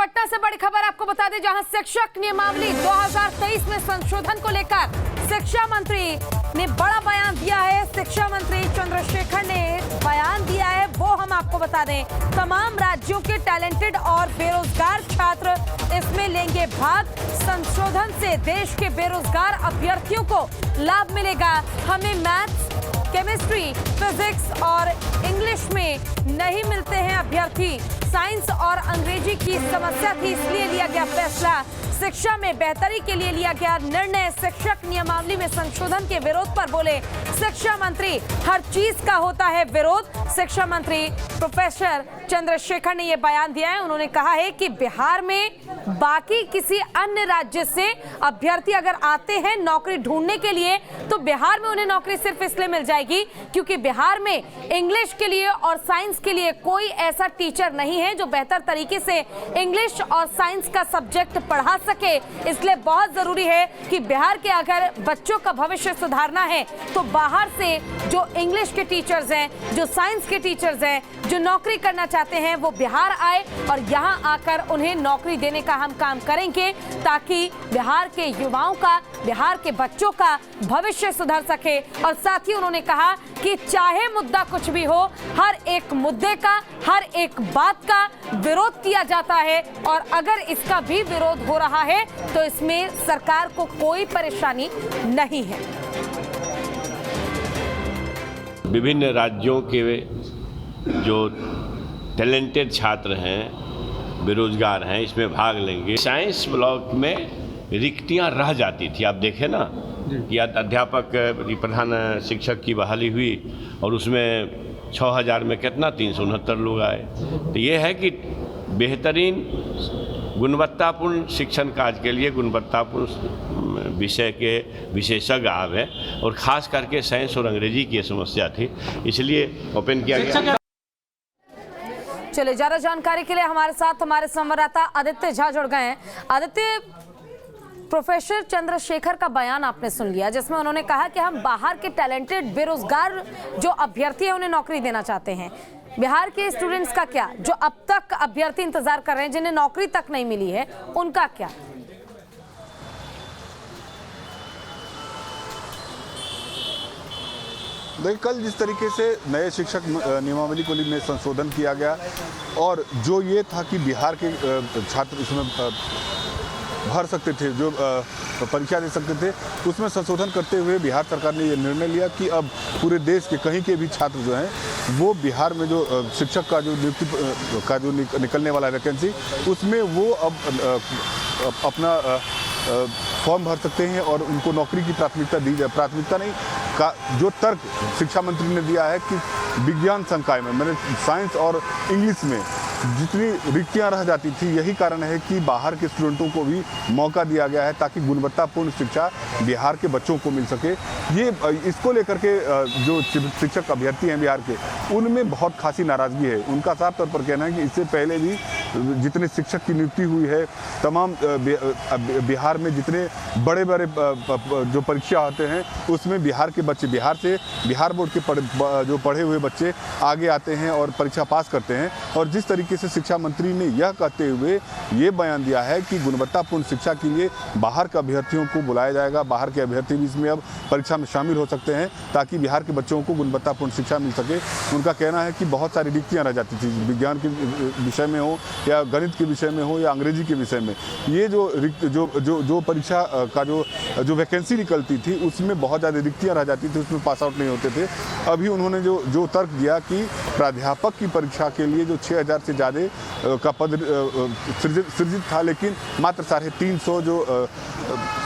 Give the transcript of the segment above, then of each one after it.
पटना से बड़ी खबर आपको बता दें, जहां शिक्षक नियमावली 2023 में संशोधन को लेकर शिक्षा मंत्री ने बड़ा बयान दिया है। शिक्षा मंत्री चंद्रशेखर ने बयान दिया है, वो हम आपको बता दें। तमाम राज्यों के टैलेंटेड और बेरोजगार छात्र इसमें लेंगे भाग। संशोधन से देश के बेरोजगार अभ्यर्थियों को लाभ मिलेगा। हमें मैथ्स, केमिस्ट्री, फिजिक्स और इंग्लिश में नहीं मिलते हैं अभ्यर्थी। साइंस और अंग्रेजी की समस्या थी, इसलिए लिया गया फैसला। शिक्षा में बेहतरी के लिए लिया गया निर्णय। शिक्षक नियमावली में संशोधन के विरोध पर बोले शिक्षा मंत्री, हर चीज का होता है विरोध। शिक्षा मंत्री प्रोफेसर चंद्रशेखर ने यह बयान दिया है। उन्होंने कहा है कि बिहार में बाकी किसी अन्य राज्य से अभ्यर्थी अगर आते हैं नौकरी ढूंढने के लिए, तो बिहार में उन्हें नौकरी सिर्फ इसलिए मिल जाएगी क्योंकि बिहार में इंग्लिश के लिए और साइंस के लिए कोई ऐसा टीचर नहीं है जो बेहतर तरीके से इंग्लिश और साइंस का सब्जेक्ट पढ़ा सके। इसलिए बहुत जरूरी है कि बिहार के अगर बच्चों का भविष्य सुधारना है तो बाहर से जो इंग्लिश के टीचर्स हैं, जो साइंस के टीचर्स हैं, जो नौकरी करना चाहते हैं, वो बिहार आए और यहाँ आकर उन्हें नौकरी देने का हम काम करेंगे ताकि बिहार के युवाओं का, बिहार के बच्चों का भविष्य सुधर सके। और साथ ही उन्होंने कहा कि चाहे मुद्दा कुछ भी हो, हर एक मुद्दे का, हर एक बात का विरोध किया जाता है और अगर इसका भी विरोध हो रहा है तो इसमें सरकार को कोई परेशानी नहीं है। विभिन्न राज्यों के जो टैलेंटेड छात्र हैं, बेरोजगार हैं, इसमें भाग लेंगे। साइंस ब्लॉक में रिक्तियां रह जाती थी, आप देखें ना कि अध्यापक प्रधान शिक्षक की बहाली हुई और उसमें 6000 में कितना 369 लोग आए। तो ये है कि बेहतरीन गुणवत्तापूर्ण शिक्षण कार्य के लिए गुणवत्तापूर्ण विषय के विशेषज्ञ आवे और ख़ास करके साइंस और अंग्रेजी की समस्या थी, इसलिए ओपन किया गया। चलिए, ज़्यादा जानकारी के लिए हमारे साथ हमारे संवाददाता आदित्य झा जुड़ गए हैं। आदित्य, प्रोफेसर चंद्रशेखर का बयान आपने सुन लिया जिसमें उन्होंने कहा कि हम बाहर के टैलेंटेड बेरोजगार जो अभ्यर्थी हैं उन्हें नौकरी देना चाहते हैं। बिहार के स्टूडेंट्स का क्या, जो अब तक अभ्यर्थी इंतजार कर रहे हैं, जिन्हें नौकरी तक नहीं मिली है, उनका क्या? देखिए, कल जिस तरीके से नए शिक्षक नियमावली को में संशोधन किया गया और जो ये था कि बिहार के छात्र इसमें भर सकते थे, जो परीक्षा दे सकते थे, उसमें संशोधन करते हुए बिहार सरकार ने ये निर्णय लिया कि अब पूरे देश के कहीं के भी छात्र जो हैं वो बिहार में जो शिक्षक का जो नियुक्ति का जो निकलने वाला वैकेंसी, उसमें वो अब अपना फॉर्म भर सकते हैं और उनको नौकरी की प्राथमिकता दी जाए। प्राथमिकता नहीं का जो तर्क शिक्षा मंत्री ने दिया है कि विज्ञान संकाय में, मैंने साइंस और इंग्लिश में जितनी रिक्तियां रह जाती थी, यही कारण है कि बाहर के स्टूडेंटों को भी मौका दिया गया है ताकि गुणवत्तापूर्ण शिक्षा बिहार के बच्चों को मिल सके। ये इसको लेकर के जो शिक्षक अभ्यर्थी हैं बिहार के, उनमें बहुत खासी नाराज़गी है। उनका साफ तौर पर कहना है कि इससे पहले भी जितने शिक्षक की नियुक्ति हुई है, तमाम बिहार में जितने बड़े बड़े जो परीक्षा होते हैं उसमें बिहार के बच्चे, बिहार से बिहार बोर्ड के जो पढ़े हुए बच्चे आगे आते हैं और परीक्षा पास करते हैं। और जिस तरीके से शिक्षा मंत्री ने यह कहते हुए ये बयान दिया है कि गुणवत्तापूर्ण शिक्षा के लिए बाहर के अभ्यर्थियों को बुलाया जाएगा, बाहर के अभ्यर्थी भी इसमें अब परीक्षा में शामिल हो सकते हैं ताकि बिहार के बच्चों को गुणवत्तापूर्ण शिक्षा मिल सके। उनका कहना है कि बहुत सारी रिक्तियाँ रह जाती थी, विज्ञान के विषय में हो या गणित के विषय में हो या अंग्रेजी के विषय में। ये जो परीक्षा का जो वैकेंसी निकलती थी उसमें बहुत ज़्यादा रिक्तियाँ रह जाती थी, उसमें पास आउट नहीं होते थे। अभी उन्होंने जो तर्क दिया कि प्राध्यापक की परीक्षा के लिए जो 6000 से ज़्यादा का पद सृजित था, लेकिन मात्र 350 जो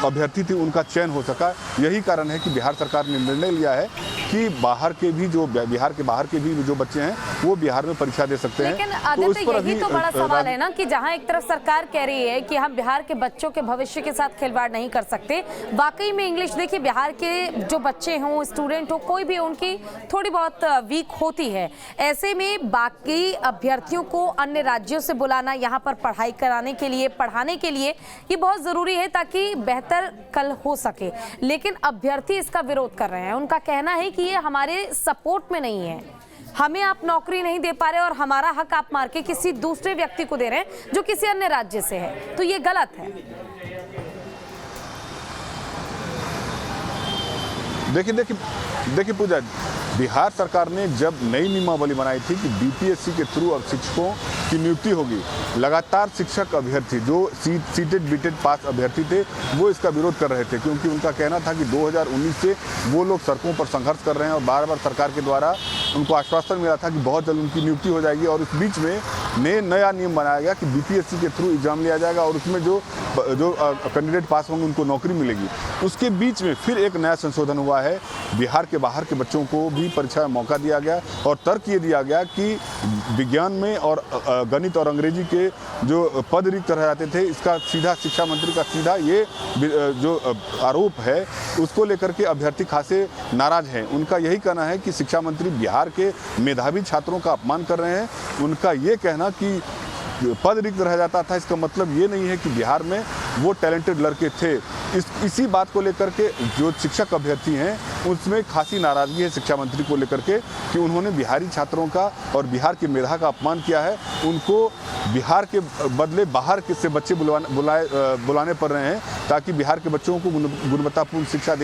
अभ्यर्थी थे उनका चयन हो सका। यही कारण है कि बिहार सरकार ने निर्णय लिया है कि बाहर के भी जो बिहार के बाहर के भी जो बच्चे हैं वो बिहार में परीक्षा दे सकते हैं। लेकिन आदित्य, यही तो बड़ा सवाल है ना कि जहां एक तरफ सरकार कह रही है कि हम बिहार के बच्चों के भविष्य के साथ खिलवाड़ नहीं कर सकते, वाकई में इंग्लिश देखिए बिहार के जो बच्चे हों, स्टूडेंट हो, कोई भी उनकी थोड़ी बहुत वीक होती है। ऐसे में बाकी अभ्यर्थियों को अन्य राज्यों से बुलाना यहाँ पर पढ़ाई कराने के लिए, पढ़ाने के लिए, ये बहुत ज़रूरी है ताकि बेहतर कल हो सके। लेकिन अभ्यर्थी इसका विरोध कर रहे हैं। उनका कहना है कि ये हमारे सपोर्ट में नहीं है। हमें आप नौकरी नहीं दे पा रहे और हमारा हक आप मार के किसी दूसरे व्यक्ति को दे रहे हैं जो किसी अन्य राज्य से है, तो ये गलत है। देखिए पूजा, बिहार सरकार ने जब नई नियमावली बनाई थी कि बीपीएससी के थ्रू अब शिक्षकों की नियुक्ति होगी, लगातार शिक्षक अभ्यर्थी जो सीटेड बीटेड पास अभ्यर्थी थे वो इसका विरोध कर रहे थे, क्योंकि उनका कहना था कि 2019 से वो लोग सड़कों पर संघर्ष कर रहे हैं और बार बार सरकार के द्वारा उनको आश्वासन मिला था कि बहुत जल्द उनकी नियुक्ति हो जाएगी। और इस बीच में नया नियम बनाया गया कि बीपीएससी के थ्रू एग्जाम लिया जाएगा और उसमें जो कैंडिडेट पास होंगे उनको नौकरी मिलेगी। उसके बीच में फिर एक नया संशोधन हुआ है, बिहार के बाहर के बच्चों को भी परीक्षा में मौका दिया गया और तर्क ये दिया गया कि विज्ञान में और गणित और अंग्रेजी के जो पद रिक्त रह जाते थे, इसका सीधा शिक्षा मंत्री का सीधा ये जो आरोप है उसको लेकर के अभ्यर्थी खासे नाराज हैं। उनका यही कहना है कि शिक्षा मंत्री बिहार के मेधावी छात्रों का अपमान कर रहे हैं। उनका ये कहना कि पद रिक्त रह जाता था, इसका मतलब ये नहीं है कि बिहार में वो टैलेंटेड लड़के थे। इसी बात को लेकर के जो शिक्षक अभ्यर्थी हैं उसमें खासी नाराज़गी है शिक्षा मंत्री को लेकर के कि उन्होंने बिहारी छात्रों का और बिहार के मेधा का अपमान किया है। उनको बिहार के बदले बाहर से बच्चे बुलाने पड़ रहे हैं ताकि बिहार के बच्चों को गुणवत्तापूर्ण शिक्षा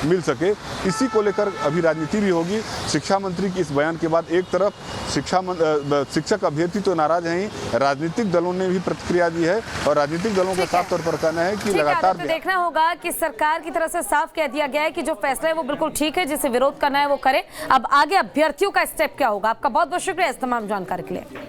मिल सके। इसी को लेकर अभी राजनीति भी होगी। शिक्षा मंत्री के इस बयान के बाद एक तरफ शिक्षक अभ्यर्थी तो नाराज हैं ही, राजनीतिक दलों ने भी प्रतिक्रिया दी है और राजनीतिक दलों का साफ तौर पर कहना है कि लगातार देखना होगा कि सरकार की तरफ से साफ कह दिया गया है कि जो फैसला है वो बिल्कुल ठीक है, जिसे विरोध करना है वो करे। अब आगे अभ्यर्थियों का स्टेप क्या होगा? आपका बहुत बहुत शुक्रिया इस तमाम जानकारी के लिए।